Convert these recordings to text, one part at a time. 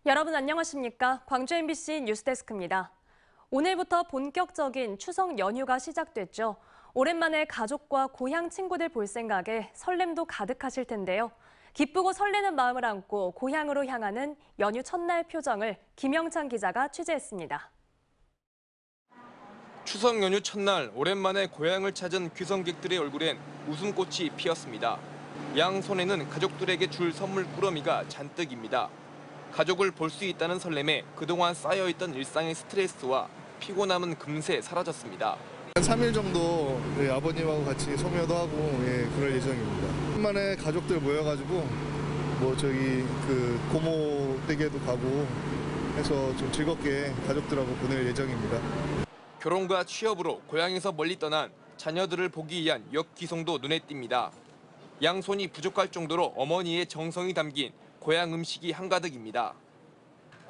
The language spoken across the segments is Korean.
여러분 안녕하십니까? 광주 MBC 뉴스데스크입니다. 오늘부터 본격적인 추석 연휴가 시작됐죠. 오랜만에 가족과 고향 친구들 볼 생각에 설렘도 가득하실 텐데요. 기쁘고 설레는 마음을 안고 고향으로 향하는 연휴 첫날 표정을 김영찬 기자가 취재했습니다. 추석 연휴 첫날 오랜만에 고향을 찾은 귀성객들의 얼굴엔 웃음꽃이 피었습니다. 양 손에는 가족들에게 줄 선물 꾸러미가 잔뜩입니다. 가족을 볼 수 있다는 설렘에 그동안 쌓여있던 일상의 스트레스와 피곤함은 금세 사라졌습니다. 한 3일 정도 아버님하고 같이 성묘도 하고 그럴 예정입니다. 오랜만에 가족들 모여가지고 고모 댁에도 가고 해서 좀 즐겁게 가족들하고 보낼 예정입니다. 결혼과 취업으로 고향에서 멀리 떠난 자녀들을 보기 위한 역귀송도 눈에 띕니다. 양손이 부족할 정도로 어머니의 정성이 담긴 고향 음식이 한가득입니다.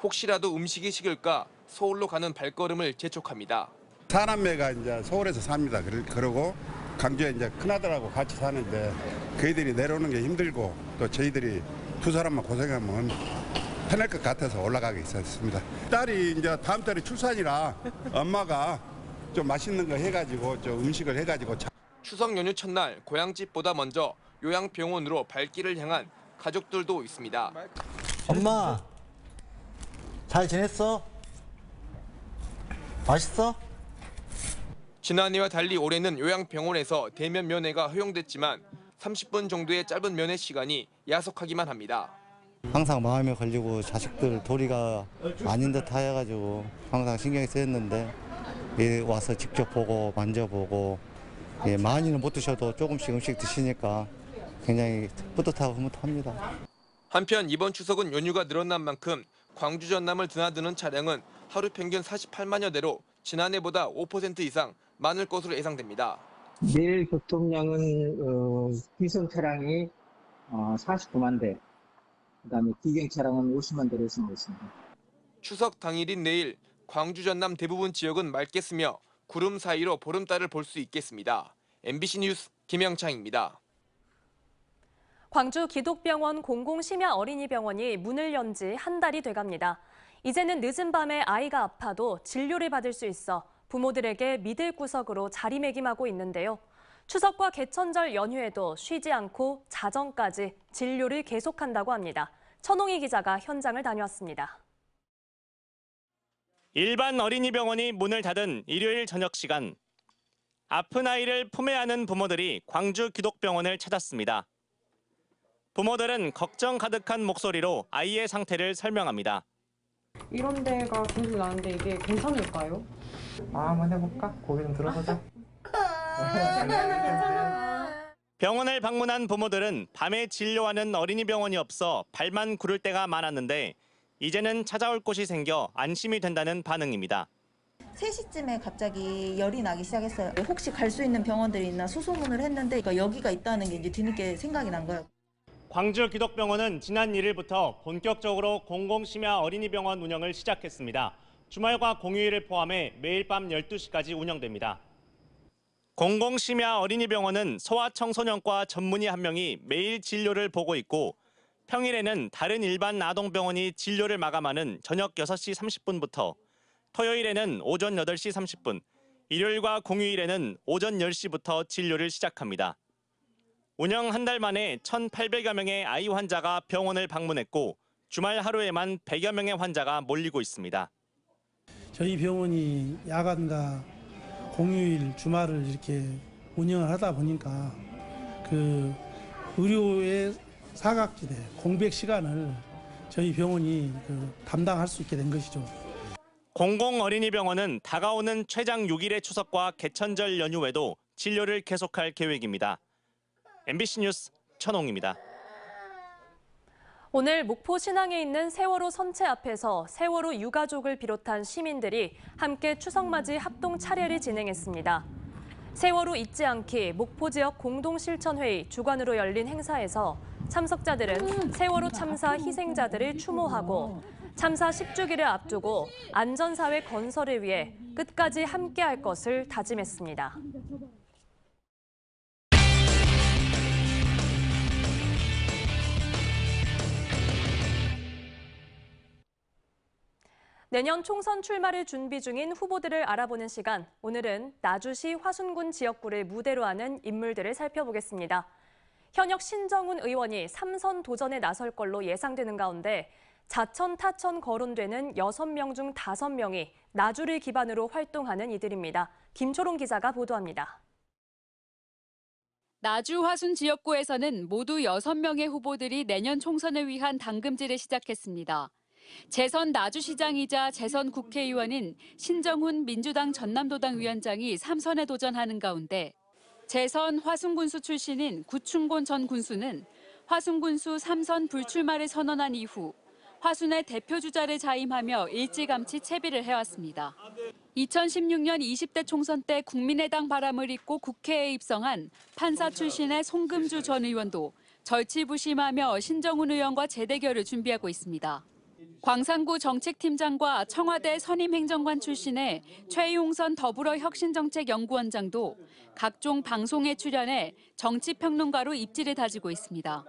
혹시라도 음식이 식을까 서울로 가는 발걸음을 재촉합니다. 사남매가 이제 서울에서 삽니다. 그러고 강주에 이제 큰아들하고 같이 사는데 그이들이 내려오는 게 힘들고 또 저희들이 두 사람만 고생하면 편할 것 같아서 올라가게 있었습니다. 딸이 이제 다음 달에 출산이라 엄마가 좀 맛있는 거 해가지고 좀 음식을 해가지고. 추석 연휴 첫날 고향집보다 먼저 요양병원으로 발길을 향한 가족들도 있습니다. 엄마, 잘 지냈어? 맛있어? 지난해와 달리 올해는 요양병원에서 대면 면회가 허용됐지만 30분 정도의 짧은 면회 시간이 야속하기만 합니다. 항상 마음에 걸리고 자식들 도리가 아닌 듯 해가지고 항상 신경이 쓰였는데 와서 직접 보고 만져보고 많이는 못 드셔도 조금씩 음식 드시니까 굉장히 뿌듯하고 흐뭇합니다. 한편 이번 추석은 연휴가 늘어난 만큼 광주 전남을 드나드는 차량은 하루 평균 48만여 대로 지난해보다 5% 이상 많을 것으로 예상됩니다. 내일 교통량은 위성 차량이 49만 대, 그다음에 기경 차량은 50만 대로 예상되고 있습니다. 추석 당일인 내일 광주 전남 대부분 지역은 맑겠으며 구름 사이로 보름달을 볼 수 있겠습니다. MBC 뉴스 김영창입니다. 광주 기독병원 공공심야 어린이병원이 문을 연 지 한 달이 돼갑니다. 이제는 늦은 밤에 아이가 아파도 진료를 받을 수 있어 부모들에게 믿을 구석으로 자리매김하고 있는데요. 추석과 개천절 연휴에도 쉬지 않고 자정까지 진료를 계속한다고 합니다. 천홍희 기자가 현장을 다녀왔습니다. 일반 어린이병원이 문을 닫은 일요일 저녁 시간. 아픈 아이를 품에 안은 부모들이 광주 기독병원을 찾았습니다. 부모들은 걱정 가득한 목소리로 아이의 상태를 설명합니다. 이런 데가 계속 나는데 이게 괜찮을까요? 한번 해볼까? 고개 좀 들어보자. 병원을 방문한 부모들은 밤에 진료하는 어린이병원이 없어 발만 구를 때가 많았는데 이제는 찾아올 곳이 생겨 안심이 된다는 반응입니다. 3시쯤에 갑자기 열이 나기 시작했어요. 혹시 갈 수 있는 병원들이 있나 수소문을 했는데 여기가 있다는 게 이제 뒤늦게 생각이 난 거예요. 광주 기독병원은 지난 1일부터 본격적으로 공공심야 어린이병원 운영을 시작했습니다. 주말과 공휴일을 포함해 매일 밤 12시까지 운영됩니다. 공공심야 어린이병원은 소아청소년과 전문의 1명이 매일 진료를 보고 있고 평일에는 다른 일반 아동병원이 진료를 마감하는 저녁 6시 30분부터 토요일에는 오전 8시 30분, 일요일과 공휴일에는 오전 10시부터 진료를 시작합니다. 운영 한 달 만에 1,800여 명의 아이 환자가 병원을 방문했고 주말 하루에만 100여 명의 환자가 몰리고 있습니다. 저희 병원이 야간과 공휴일, 주말을 이렇게 운영을 하다 보니까 그 의료의 사각지대, 공백 시간을 저희 병원이 담당할 수 있게 된 것이죠. 공공어린이병원은 다가오는 최장 6일의 추석과 개천절 연휴에도 진료를 계속할 계획입니다. MBC 뉴스 천홍입니다. 오늘 목포 신항에 있는 세월호 선체 앞에서 세월호 유가족을 비롯한 시민들이 함께 추석맞이 합동 차례를 진행했습니다. 세월호 잊지 않기 목포 지역 공동실천회의 주관으로 열린 행사에서 참석자들은 세월호 참사 희생자들을 추모하고 참사 10주기를 앞두고 안전사회 건설을 위해 끝까지 함께할 것을 다짐했습니다. 내년 총선 출마를 준비 중인 후보들을 알아보는 시간, 오늘은 나주시 화순군 지역구를 무대로 하는 인물들을 살펴보겠습니다. 현역 신정훈 의원이 3선 도전에 나설 걸로 예상되는 가운데 자천, 타천 거론되는 6명 중 5명이 나주를 기반으로 활동하는 이들입니다. 김초롱 기자가 보도합니다. 나주 화순 지역구에서는 모두 6명의 후보들이 내년 총선을 위한 당금질을 시작했습니다. 재선 나주시장이자 재선 국회의원인 신정훈 민주당 전남도당 위원장이 3선에 도전하는 가운데 재선 화순군수 출신인 구충곤 전 군수는 화순군수 3선 불출마를 선언한 이후 화순의 대표주자를 자임하며 일찌감치 채비를 해왔습니다. 2016년 20대 총선 때 국민의당 바람을 잇고 국회에 입성한 판사 출신의 송금주 전 의원도 절치부심하며 신정훈 의원과 재대결을 준비하고 있습니다. 광산구 정책팀장과 청와대 선임행정관 출신의 최용선 더불어혁신정책연구원장도 각종 방송에 출연해 정치평론가로 입지를 다지고 있습니다.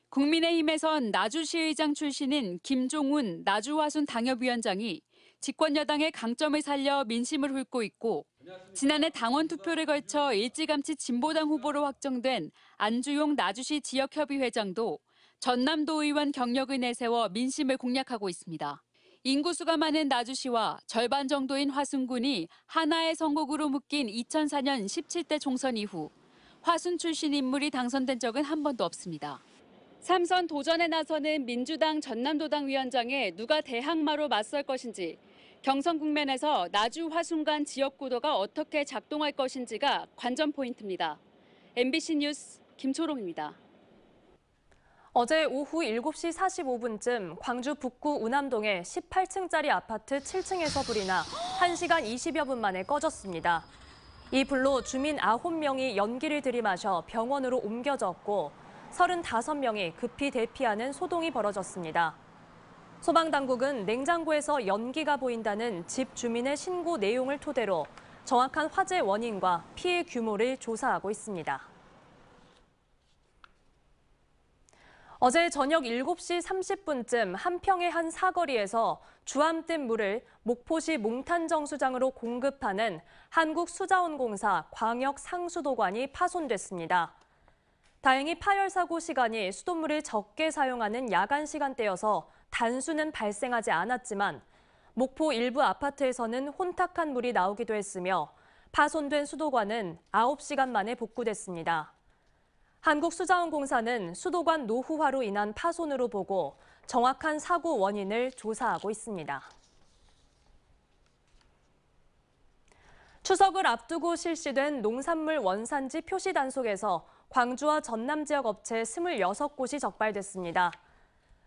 국민의힘에선 나주시의장 출신인 김종훈 나주화순 당협위원장이 집권여당의 강점을 살려 민심을 훑고 있고 지난해 당원 투표를 걸쳐 일찌감치 진보당 후보로 확정된 안주용 나주시 지역협의회장도 전남도 의원 경력을 내세워 민심을 공략하고 있습니다. 인구수가 많은 나주시와 절반 정도인 화순군이 하나의 선곡으로 묶인 2004년 17대 총선 이후 화순 출신 인물이 당선된 적은 한 번도 없습니다. 3선 도전에 나서는 민주당 전남도당 위원장에 누가 대항마로 맞설 것인지, 경선 국면에서 나주 화순 간 지역구도가 어떻게 작동할 것인지가 관전 포인트입니다. MBC 뉴스 김초롱입니다. 어제 오후 7시 45분쯤 광주 북구 우남동의 18층짜리 아파트 7층에서 불이 나 1시간 20여 분 만에 꺼졌습니다. 이 불로 주민 9명이 연기를 들이마셔 병원으로 옮겨졌고 35명이 급히 대피하는 소동이 벌어졌습니다. 소방당국은 냉장고에서 연기가 보인다는 집 주민의 신고 내용을 토대로 정확한 화재 원인과 피해 규모를 조사하고 있습니다. 어제 저녁 7시 30분쯤 한평의 한 사거리에서 주암댐 물을 목포시 몽탄정수장으로 공급하는 한국수자원공사 광역상수도관이 파손됐습니다. 다행히 파열 사고 시간이 수돗물을 적게 사용하는 야간 시간대여서 단수는 발생하지 않았지만 목포 일부 아파트에서는 혼탁한 물이 나오기도 했으며 파손된 수도관은 9시간 만에 복구됐습니다. 한국수자원공사는 수도관 노후화로 인한 파손으로 보고 정확한 사고 원인을 조사하고 있습니다. 추석을 앞두고 실시된 농산물 원산지 표시 단속에서 광주와 전남 지역 업체 26곳이 적발됐습니다.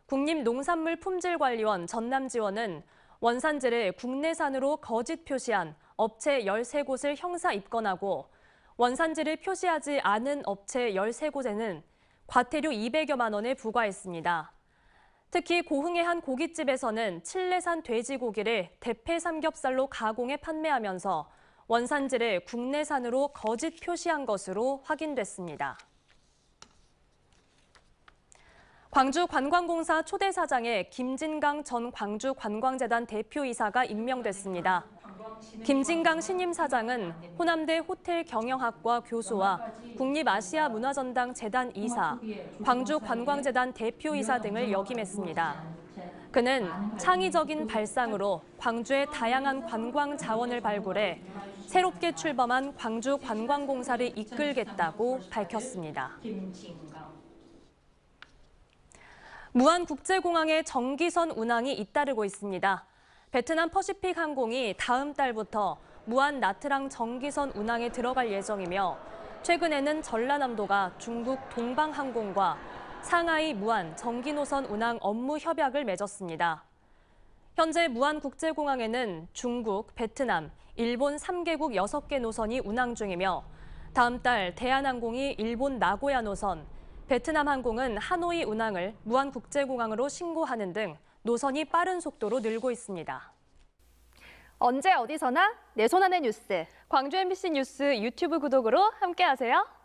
국립농산물품질관리원 전남지원은 원산지를 국내산으로 거짓 표시한 업체 13곳을 형사 입건하고 원산지를 표시하지 않은 업체 13곳에는 과태료 200여만 원을 부과했습니다. 특히 고흥의 한 고깃집에서는 칠레산 돼지고기를 대패 삼겹살로 가공해 판매하면서 원산지를 국내산으로 거짓 표시한 것으로 확인됐습니다. 광주관광공사 초대사장에 김진강 전 광주관광재단 대표이사가 임명됐습니다. 김진강 신임사장은 호남대 호텔경영학과 교수와 국립아시아문화전당 재단 이사, 광주관광재단 대표이사 등을 역임했습니다. 그는 창의적인 발상으로 광주의 다양한 관광 자원을 발굴해 새롭게 출범한 광주관광공사를 이끌겠다고 밝혔습니다. 무안국제공항의 정기선 운항이 잇따르고 있습니다. 베트남 퍼시픽 항공이 다음 달부터 무안 나트랑 정기선 운항에 들어갈 예정이며 최근에는 전라남도가 중국 동방항공과 상하이 무안 정기노선 운항 업무 협약을 맺었습니다. 현재 무안국제공항에는 중국, 베트남, 일본 3개국 6개 노선이 운항 중이며 다음 달 대한항공이 일본 나고야 노선, 베트남 항공은 하노이 운항을 무안국제공항으로 신고하는 등 노선이 빠른 속도로 늘고 있습니다. 언제 어디서나 내 손 안의 뉴스. 광주 MBC 뉴스 유튜브 구독으로 함께하세요.